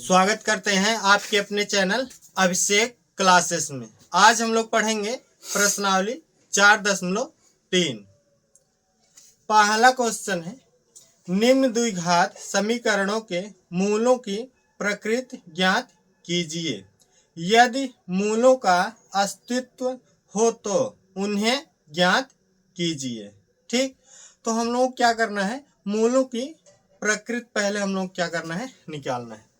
स्वागत करते हैं आपके अपने चैनल अभिषेक क्लासेस में। आज हम लोग पढ़ेंगे प्रश्नावली 4.3। पहला क्वेश्चन है, निम्न द्विघात समीकरणों के मूलों की प्रकृति ज्ञात कीजिए। यदि मूलों का अस्तित्व हो तो उन्हें ज्ञात कीजिए। ठीक, तो हम लोग क्या करना है, मूलों की प्रकृति पहले हम लोग क्या करना है, निकालना है।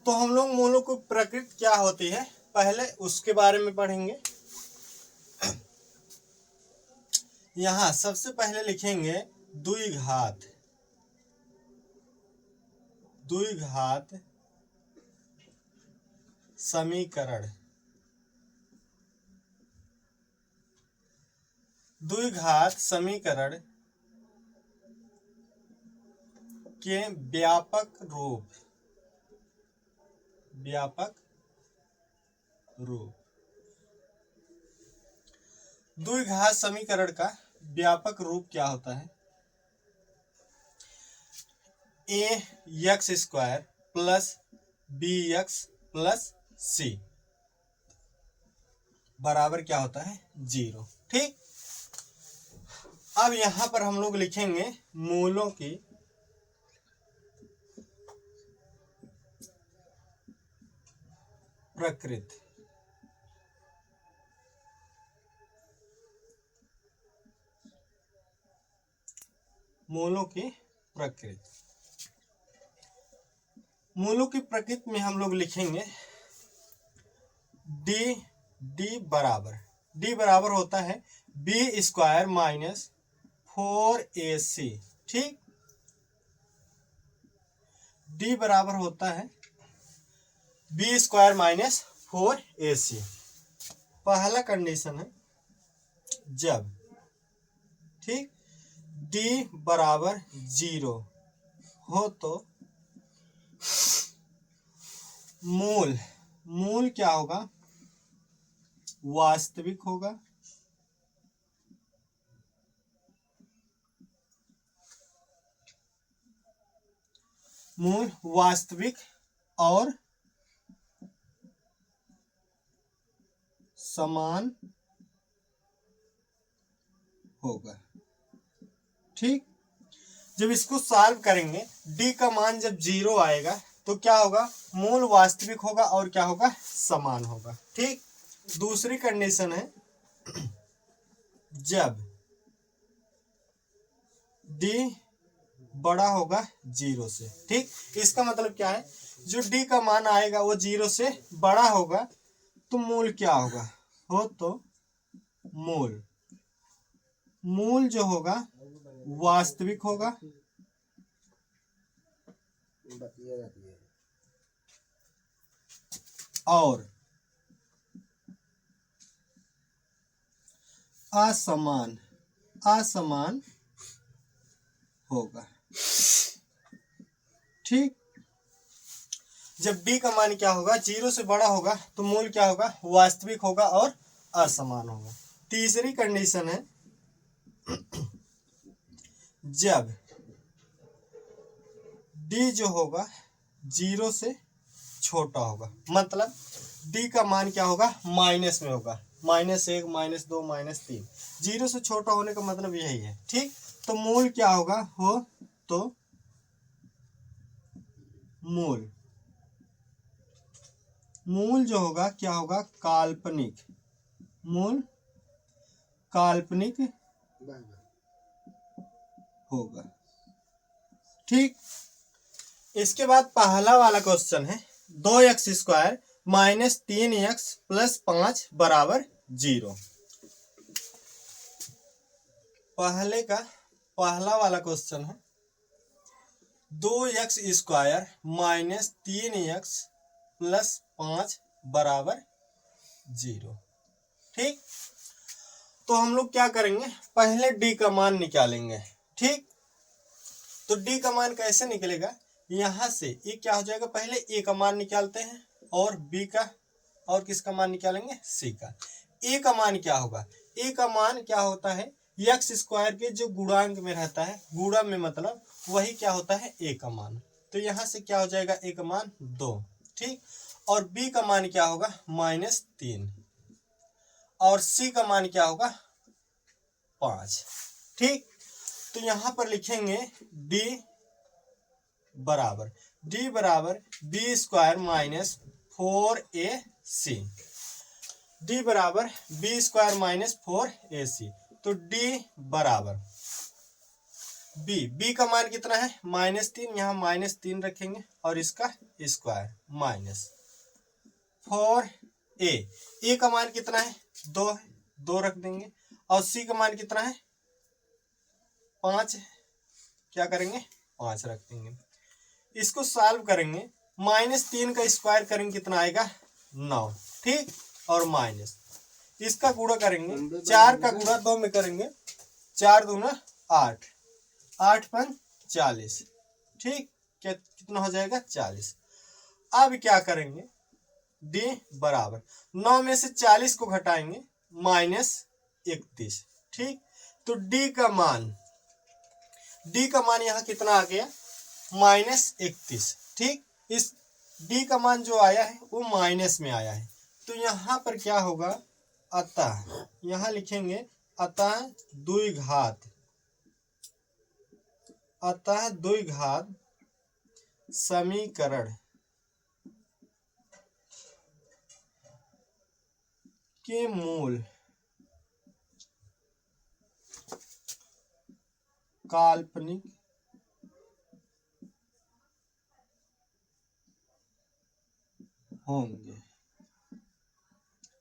तो हम लोग मूलों की प्रकृति क्या होती है पहले उसके बारे में पढ़ेंगे। यहां सबसे पहले लिखेंगे द्विघात समीकरण। द्विघात समीकरण के व्यापक रूप। द्विघात समीकरण का व्यापक रूप क्या होता है? ax² plus bx plus c बराबर क्या होता है? 0। ठीक, अब यहां पर हम लोग लिखेंगे मूलों की प्रकृति। मूलों की प्रकृति में हम लोग लिखेंगे d बराबर होता है b² माइनस 4ac। ठीक, d बराबर होता है b² माइनस 4ac। पहला कंडीशन है जब ठीक d बराबर 0 हो तो मूल क्या होगा? वास्तविक होगा। मूल वास्तविक और समान होगा। ठीक, जब इसको सॉल्व करेंगे d का मान जब 0 आएगा तो क्या होगा? मूल वास्तविक होगा और क्या होगा? समान होगा। ठीक, दूसरी कंडीशन है जब d बड़ा होगा 0 से। ठीक, इसका मतलब क्या है, जो d का मान आएगा वो 0 से बड़ा होगा तो मूल क्या होगा? हो तो मूल जो होगा वास्तविक होगा और असमान होगा। ठीक, जब d का मान क्या होगा? 0 से बड़ा होगा तो मूल क्या होगा? वास्तविक होगा और असमान होगा। तीसरी कंडीशन है जब d जो होगा 0 से छोटा होगा, मतलब d का मान क्या होगा? माइनस में होगा, -1, -2, -3। 0 से छोटा होने का मतलब यही है। ठीक, तो मूल क्या होगा? हो तो मूल जो होगा क्या होगा? काल्पनिक होगा। ठीक, इसके बाद पहला वाला क्वेश्चन है 2x² माइनस 3x प्लस 5 बराबर 0। पहला वाला क्वेश्चन है 2x² माइनस 3x प्लस 5 बराबर 0। ठीक, तो हम लोग क्या करेंगे, पहले d का मान निकालेंगे। ठीक, तो d का मान कैसे निकलेगा? यहां से ये क्या हो जाएगा, पहले a का मान निकालते हैं और b का और किसका मान निकालेंगे? c का। a का मान क्या होगा? a का मान क्या होता है? x² के जो गुणांक में रहता है, गुणा में मतलब वही क्या होता है? a का मान। तो यहाँ से क्या हो जाएगा, a का मान 2, ठीक। और b का मान क्या होगा, -3, और c का मान क्या होगा, 5, ठीक। तो यहाँ पर लिखेंगे d बराबर b square minus 4ac, d बराबर b स्क्वायर माइनस 4ac। तो d बराबर b का मान कितना है, -3, यहाँ -3 रखेंगे और इसका स्क्वायर माइनस 4a का मान कितना है, 2 है, 2 रख देंगे, और c का मान कितना है, 5 है, क्या करेंगे, 5 रख देंगे। इसको सॉल्व करेंगे, -3 का स्क्वायर करेंगे कितना आएगा, 9, ठीक। और माइनस इसका गुणा करेंगे, 4 का गुणा 2 में करेंगे, 4 दूना 8, 8 पन 40, ठीक। कितना हो जाएगा, 40। अब क्या करेंगे, d बराबर 9 में से 40 को घटाएंगे, -31, ठीक। तो d का मान यहाँ कितना आ गया, -31, ठीक। इस d का मान जो आया है वो माइनस में आया है, तो यहाँ पर क्या होगा, अतः यहाँ लिखेंगे अतः द्विघात समीकरण के मूल काल्पनिक होंगे,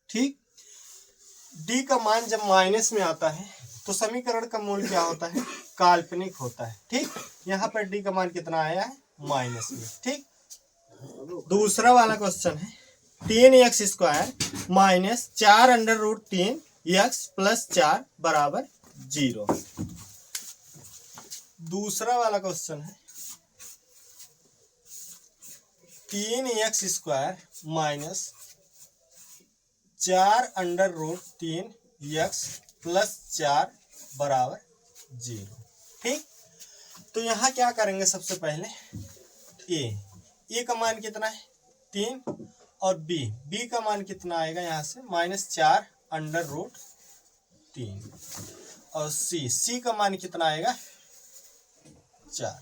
ठीक। d का मान जब माइनस में आता है तो समीकरण का मूल क्या होता है, काल्पनिक होता है, ठीक। यहाँ पर d का मान कितना आया है, माइनस में, ठीक। दूसरा वाला क्वेश्चन है 3x square minus 4√3x plus 4 बराबर 0। दूसरा वाला क्वेश्चन है 3x square minus 4√3x plus 4 बराबर 0, ठीक। तो यहाँ क्या करेंगे, सबसे पहले a का मान कितना है, 3, और b का मान कितना आएगा, यहाँ से -4√3, और c का मान कितना आएगा, 4।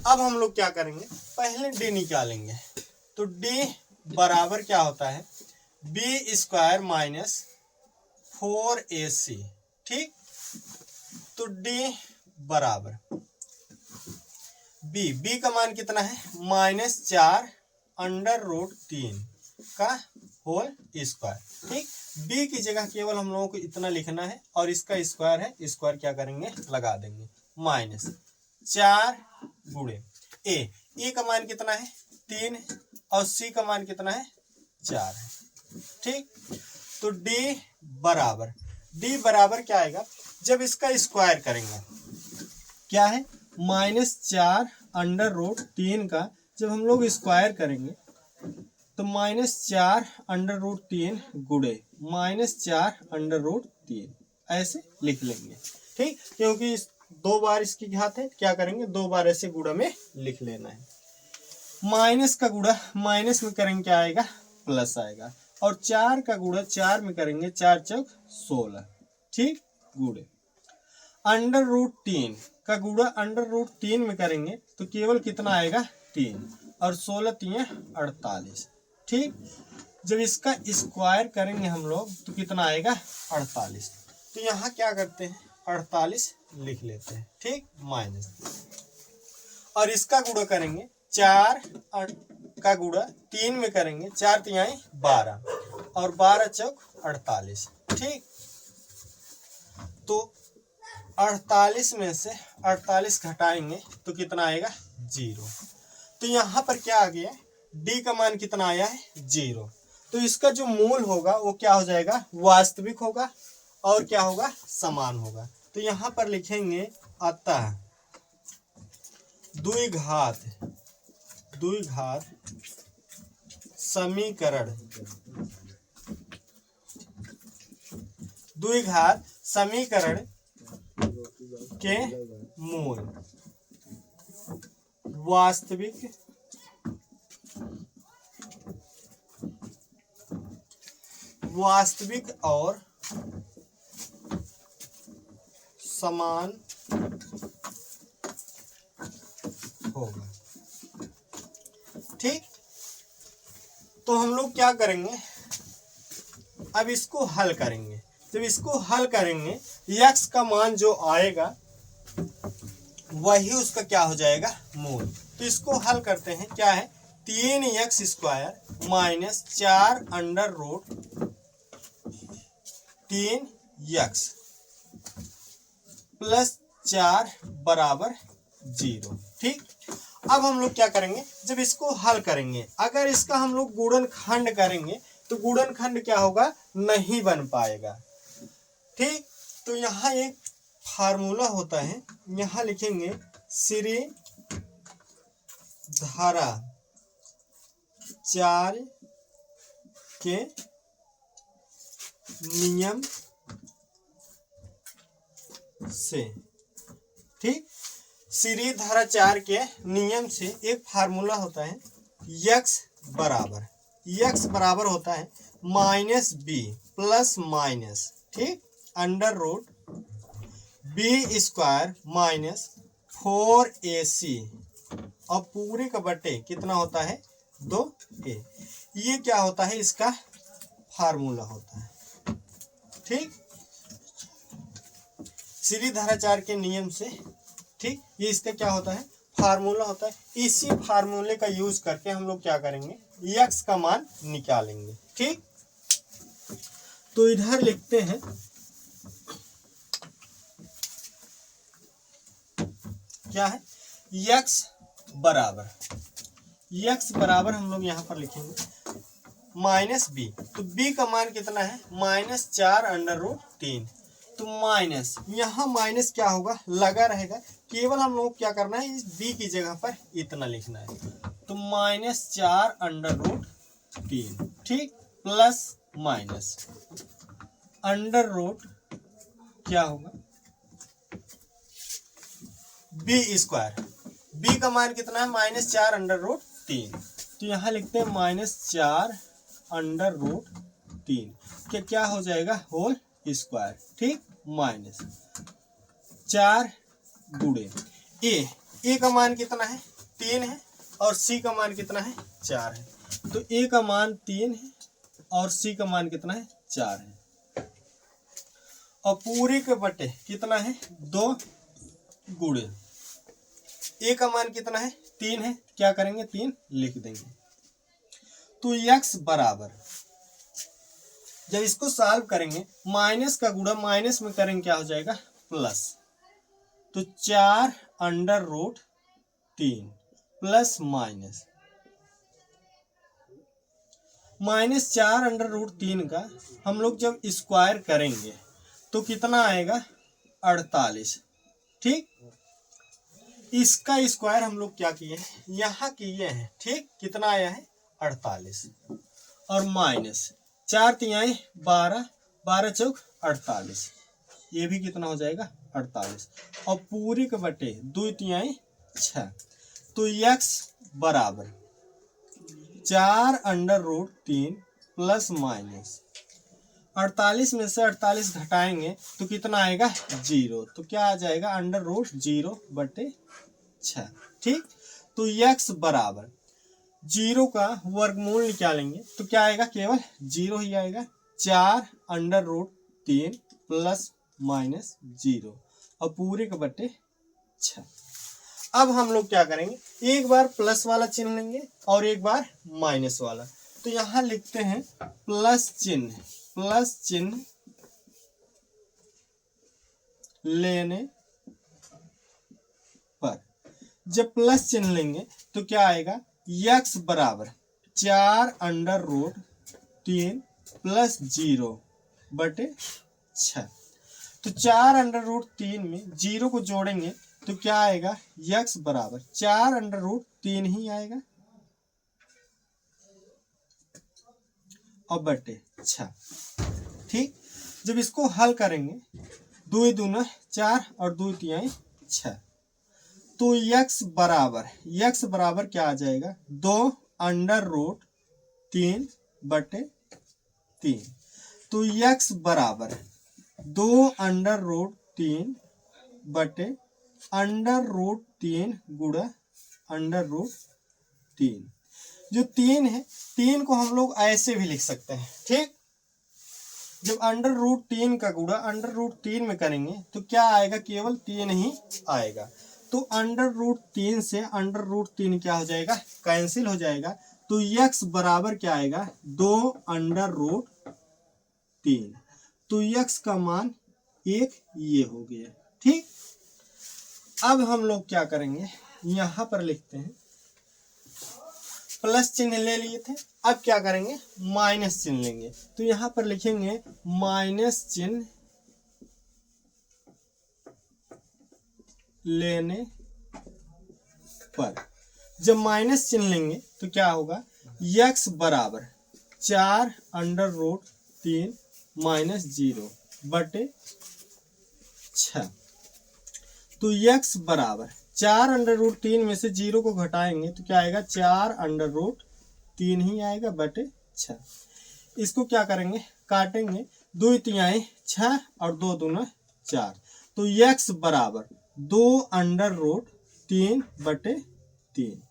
अब हम लोग क्या करेंगे, पहले d निकालेंगे, तो d बराबर क्या होता है, b स्क्वायर माइनस 4ac, ठीक। तो d बराबर b का मान कितना है, -4√3 का होल स्क्वायर, ठीक। b की जगह केवल हम लोगों को इतना लिखना है, और इसका स्क्वायर है, स्क्वायर क्या करेंगे, लगा देंगे, -4 गुणे a का मान कितना है, 3 है, और c का मान कितना है, 4 है, ठीक। तो d बराबर क्या आएगा, जब इसका स्क्वायर करेंगे, क्या है, -4√3 का जब हम लोग स्क्वायर करेंगे तो -4√3 गुणे -4√3 ऐसे लिख लेंगे, ठीक। क्योंकि 2 बार इसकी घात है, क्या करेंगे, 2 बार ऐसे गुणा में लिख लेना है। माइनस का गुणा माइनस में करेंगे, क्या आएगा, प्लस आएगा, और 4 का गुणा 4 में करेंगे, 4 चौक 16, ठीक, गुणे √3 का गुणा √3 में करेंगे तो केवल कितना आएगा, 3, और 16 3 48, ठीक। जब इसका स्क्वायर करेंगे हम लोग तो कितना आएगा, 48। तो यहाँ क्या करते हैं, 48 लिख लेते हैं, ठीक, माइनस, और इसका गुणा करेंगे, 4 का गुणा 3 में करेंगे, 4 3 12, और 12 चौक 48, ठीक। तो 48 में से 48 घटाएंगे तो कितना आएगा, 0। तो यहाँ पर क्या आ गया, d का मान कितना आया है, 0। तो इसका जो मूल होगा वो क्या हो जाएगा, वास्तविक होगा, और क्या होगा, समान होगा। तो यहाँ पर लिखेंगे अतः द्विघात समीकरण के मूल वास्तविक और समान होगा। ठीक, तो हम लोग क्या करेंगे, अब इसको हल करेंगे। जब इसको हल करेंगे x का मान जो आएगा वही उसका क्या हो जाएगा, मूल। तो इसको हल करते हैं, क्या है 3x² minus 4 under root 3x plus 4 बराबर 0। ठीक, अब हम लोग क्या करेंगे, जब इसको हल करेंगे अगर इसका हम लोग गुणनखंड करेंगे तो गुणनखंड क्या होगा, नहीं बन पाएगा। ठीक, तो यहाँ एक फार्मूला होता है, यहाँ लिखेंगे श्री धारा 4 के नियम से। ठीक, श्री धारा 4 के नियम से एक फार्मूला होता है, x बराबर होता है माइनस बी प्लस माइनस, ठीक, under root b² minus 4ac और पूरे का बटे कितना होता है 2a। ये क्या होता है, इसका फार्मूला होता है। ठीक, श्री धारा 4 के नियम से, ठीक, ये इसका क्या होता है, फार्मूला होता है। इसी फार्मूले का यूज करके हम लोग क्या करेंगे, x का मान निकालेंगे। ठीक, तो इधर लिखते हैं क्या है, x बराबर हम लोग यहाँ पर लिखेंगे माइनस बी। तो b का मान कितना है, माइनस 4 अंडर रूट 3। तो माइनस, यहाँ माइनस क्या होगा, लगा रहेगा, केवल हम लोग क्या करना है, इस b की जगह पर इतना लिखना है। तो माइनस 4 अंडर रूट 3, ठीक, प्लस माइनस अंडर रूट क्या होगा b²। b का मान कितना है, माइनस 4 अंडर रूट 3। तो यहाँ लिखते हैं माइनस 4 अंडर रूट 3 क्या हो जाएगा, होल स्क्वायर। ठीक, माइनस 4 गुणे ए का मान कितना है, 3 है, और c का मान कितना है, 4 है। तो a का मान 3 है और c का मान कितना है, 4 है, और पूरे के बटे कितना है, 2 गुणे a का मान कितना है, 3 है, क्या करेंगे 3 लिख देंगे। तो x बराबर, जब इसको सॉल्व करेंगे माइनस का गुणा माइनस में करेंगे क्या हो जाएगा, प्लस। तो 4 under root 3 plus minus 4 under root 3 का हम लोग जब स्क्वायर करेंगे तो कितना आएगा, 48। ठीक, इसका स्क्वायर हम लोग क्या किए हैं, यहाँ किए हैं। ठीक, कितना आया है, 48, और माइनस 4 तिहाई 12, 12 चौक 48, ये भी कितना हो जाएगा, 48, और पूरी के बटे 2 तिहाई 6। तो x बराबर 4 अंडर रूट 3 प्लस माइनस 48 में से 48 घटाएंगे तो कितना आएगा, 0। तो क्या आ जाएगा, अंडर रूट 0 बटे 6। ठीक, तो x बराबर 0 का वर्गमूल निकालेंगे तो क्या आएगा, केवल 0 ही आएगा। 4 अंडर रूट 3 प्लस माइनस 0 और पूरे के बटे 6। अब हम लोग क्या करेंगे, एक बार प्लस वाला चिन्ह लेंगे और एक बार माइनस वाला। तो यहाँ लिखते हैं प्लस चिन्ह लेने पर, जब प्लस चिन्ह लेंगे तो क्या आएगा, x बराबर 4 अंडर रूट 3 प्लस 0 बटे 6। तो 4 अंडर रूट 3 में 0 को जोड़ेंगे तो क्या आएगा, x बराबर 4 अंडर रूट 3 ही आएगा और बटे 6। ठीक, जब इसको हल करेंगे 2 दूना 4 और 2 तिहाई 6, तो यक्स बराबर क्या आ जाएगा, 2√3/3। तो यक्स बराबर 2√3/3 गुणा √3। जो 3 है, 3 को हम लोग ऐसे भी लिख सकते हैं। ठीक, जब √3 का गुणा √3 में करेंगे तो क्या आएगा, केवल 3 ही आएगा। तो √3 से √3 क्या हो जाएगा, कैंसिल हो जाएगा। तो यक्स बराबर क्या आएगा, 2√3। तो यक्स का मान 1 ये हो गया। ठीक, अब हम लोग क्या करेंगे, यहां पर लिखते हैं, प्लस चिन्ह ले लिए थे, अब क्या करेंगे, माइनस चिन्ह लेंगे। तो यहां पर लिखेंगे माइनस चिन्ह लेने पर, जब माइनस चिन्ह लेंगे तो क्या होगा, यक्स बराबर 4√3 माइनस 0/6। तो यक्स बराबर 4√3 में से 0 को घटाएंगे तो क्या आएगा, 4√3 ही आएगा बटे 6। इसको क्या करेंगे, काटेंगे, 2 तिहाई 6 और 2 दूना 4। तो यक्स बराबर 2√3/3।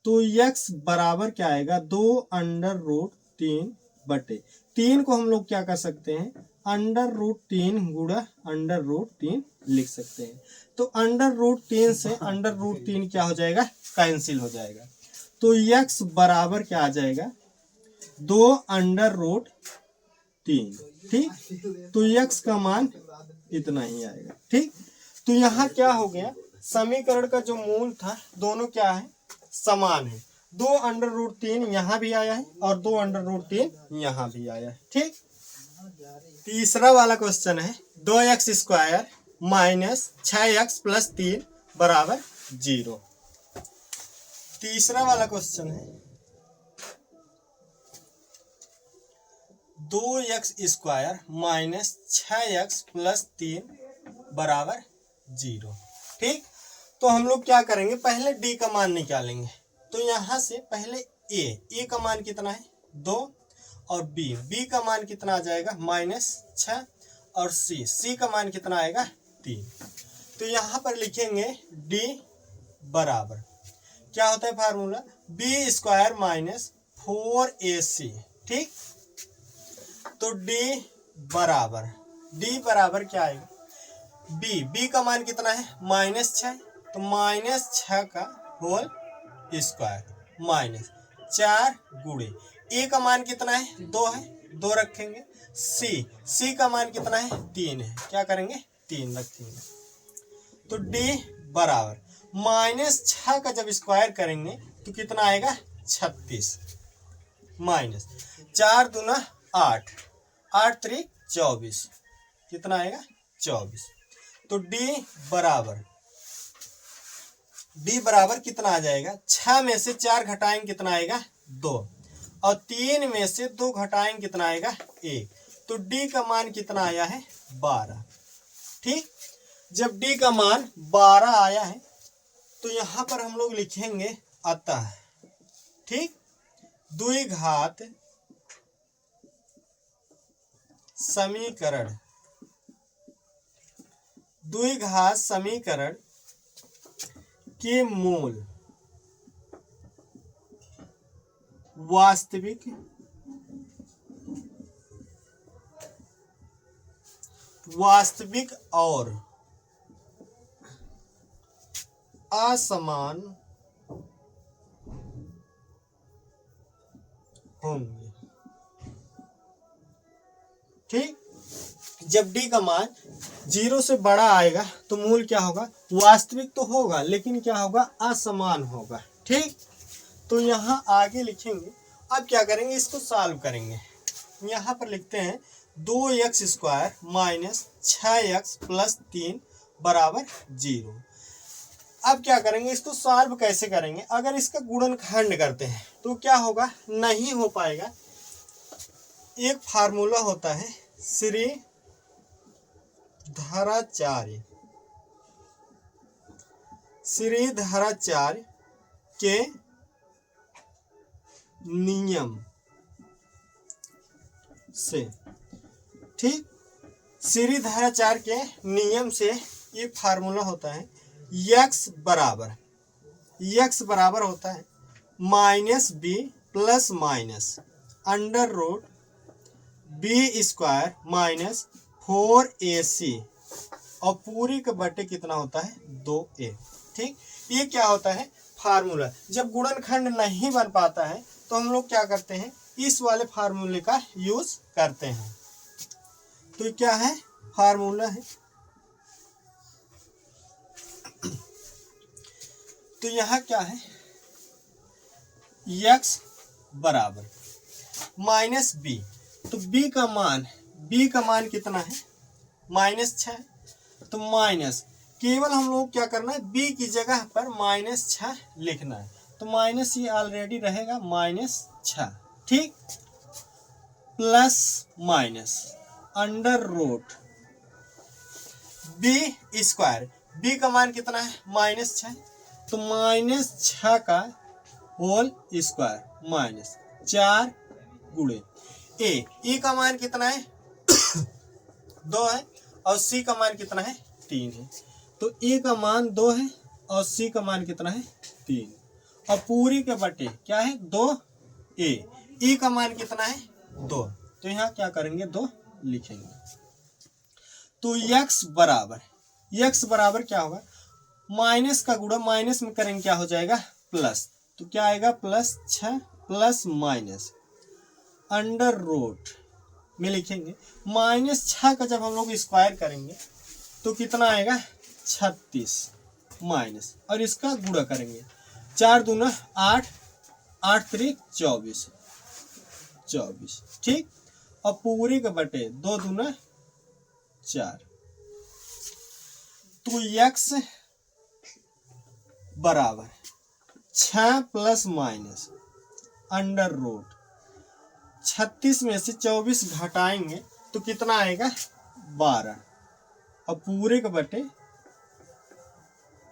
तो यक्स बराबर क्या आएगा, 2√3/3 को हम लोग क्या कर सकते हैं, √3 गुणा √3 लिख सकते हैं। तो √3 से √3 क्या हो जाएगा, कैंसिल हो जाएगा। तो यक्स बराबर क्या आ जाएगा, 2√3। ठीक, तो यक्स का मान इतना ही आएगा। ठीक, तो यहाँ क्या हो गया, समीकरण का जो मूल था दोनों क्या है, समान है। 2√3 यहाँ भी आया है और 2√3 यहाँ भी आया है। ठीक, तीसरा वाला क्वेश्चन है, 2x² माइनस 6x + 3 बराबर 0। तीसरा वाला क्वेश्चन है, 2x² माइनस 6x + 3 बराबर 0। ठीक, तो हम लोग क्या करेंगे, पहले d का मान निकालेंगे। तो यहां से पहले a का मान कितना है, 2, और b का मान कितना आ जाएगा, -6, और c का मान कितना आएगा, 3। तो यहां पर लिखेंगे d बराबर क्या होता है फार्मूला, b² - 4ac। ठीक, तो d बराबर क्या आएगा, b का मान कितना है, -6, तो -6 का होल स्क्वायर माइनस 4 गुणे a का मान कितना है, 2 है, 2 रखेंगे। c का मान कितना है, 3 है, क्या करेंगे, 3 रखेंगे। तो d बराबर -6 का जब स्क्वायर करेंगे तो कितना आएगा, 36, माइनस 4 दूना 8, 8 3 24, कितना आएगा, 24। तो d बराबर कितना आ जाएगा, 6 में से 4 घटाएंगे कितना आएगा, 2, और 3 में से 2 घटाएंगे कितना आएगा, 1। तो d का मान कितना आया है, 12। ठीक, जब d का मान 12 आया है तो यहां पर हम लोग लिखेंगे अतः। ठीक, द्विघात समीकरण के मूल वास्तविक और असमान होंगे। ठीक, जब d का मान 0 से बड़ा आएगा तो मूल क्या होगा, वास्तविक तो होगा लेकिन क्या होगा, असमान होगा। ठीक, तो यहाँ आगे लिखेंगे। अब क्या करेंगे, इसको सॉल्व करेंगे। यहाँ पर लिखते हैं 2x² माइनस 6x + 3 बराबर 0। अब क्या करेंगे, इसको सॉल्व कैसे करेंगे, अगर इसका गुणनखंड करते हैं तो क्या होगा, नहीं हो पाएगा। एक फार्मूला होता है श्रीधराचार्य श्रीधराचार्य के नियम से, ठीक, श्रीधराचार्य के नियम से एक फार्मूला होता है x बराबर होता है minus b plus minus under root b square minus 4ac और पूरी के बटे कितना होता है 2a। ठीक, ये क्या होता है फार्मूला। जब गुणनखंड नहीं बन पाता है तो हम लोग क्या करते हैं, इस वाले फार्मूले का यूज करते हैं। तो क्या है फार्मूला है, तो यहाँ क्या है x बराबर माइनस बी, तो b का मान कितना है -6, तो माइनस केवल हम लोग क्या करना है b की जगह पर -6 लिखना है, तो माइनस ये ऑलरेडी रहेगा -6, ठीक, plus minus under root b square, b का मान कितना है -6, तो -6 का होल स्क्वायर माइनस 4 गुणे ए का मान कितना है 2 है और सी का मान कितना है 3 है, तो ए का मान 2 है और सी का मान कितना है 3 और पूरी के बटे क्या है 2a, ए का मान कितना है 2, तो यहाँ क्या करेंगे 2 लिखेंगे। तो x बराबर क्या होगा, माइनस का गुणा माइनस में करेंगे क्या हो जाएगा प्लस, तो क्या आएगा +6 प्लस माइनस अंडर रूट में लिखेंगे -6 का जब हम लोग स्क्वायर करेंगे तो कितना आएगा 36 माइनस और इसका गुणा करेंगे 4 दूना 8, 8 3 24, ठीक, और पूरी के बटे 2 दूना 4, तो x बराबर 6 प्लस माइनस अंडर रूट 36 में से 24 घटाएंगे तो कितना आएगा 12 और पूरे के बटे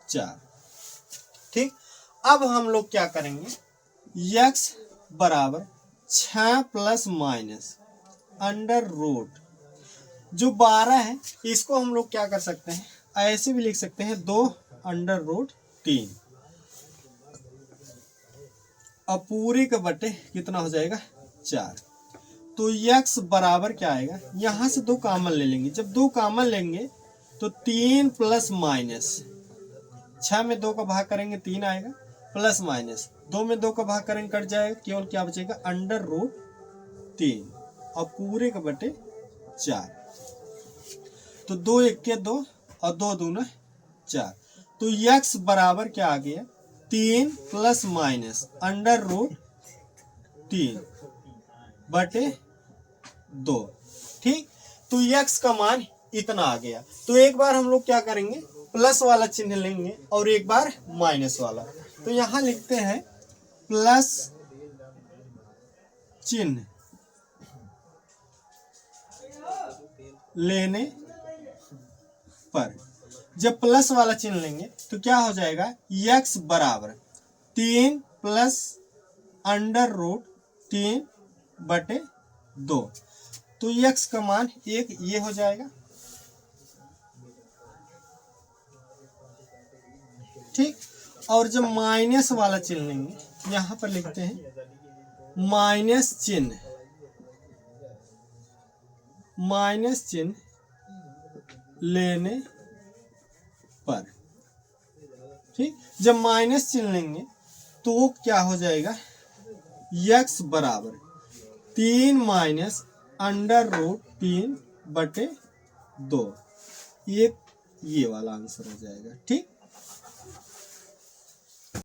4, ठीक। अब हम लोग क्या करेंगे, x बराबर 6 प्लस माइनस अंडर रूट जो 12 है इसको हम लोग क्या कर सकते हैं, ऐसे भी लिख सकते हैं 2 अंडर रूट 3 और पूरी के बटे कितना हो जाएगा 4, तो x बराबर क्या आएगा, यहाँ से 2 कॉमन ले लेंगे, जब 2 कॉमन लेंगे तो 3 प्लस माइनस 6 में 2 का भाग करेंगे 3 आएगा, प्लस माइनस 2 में 2 का भाग करेंगे कट जाएगा, केवल क्या बचेगा अंडर रूट 3 और पूरे के बटे 4, तो 2 1 के 2 और 2 दूना 4, तो x बराबर क्या आ गया 3 प्लस माइनस अंडर रूट 3 बटे 2, ठीक, तो x का मान इतना आ गया। तो एक बार हम लोग क्या करेंगे प्लस वाला चिन्ह लेंगे और एक बार माइनस वाला, तो यहाँ लिखते हैं प्लस चिन्ह लेने पर, जब प्लस वाला चिन्ह लेंगे तो क्या हो जाएगा x बराबर 3 प्लस अंडर रूट 3 बटे 2, तो x का मान 1 ये हो जाएगा, ठीक। और जब माइनस वाला चिन्ह लेंगे यहाँ पर लिखते हैं माइनस चिन्ह लेने पर, ठीक, जब माइनस चिन्ह लेंगे तो क्या हो जाएगा x बराबर 3 माइनस अंडर रूट 3 बटे 2, ये वाला आंसर हो जाएगा, ठीक।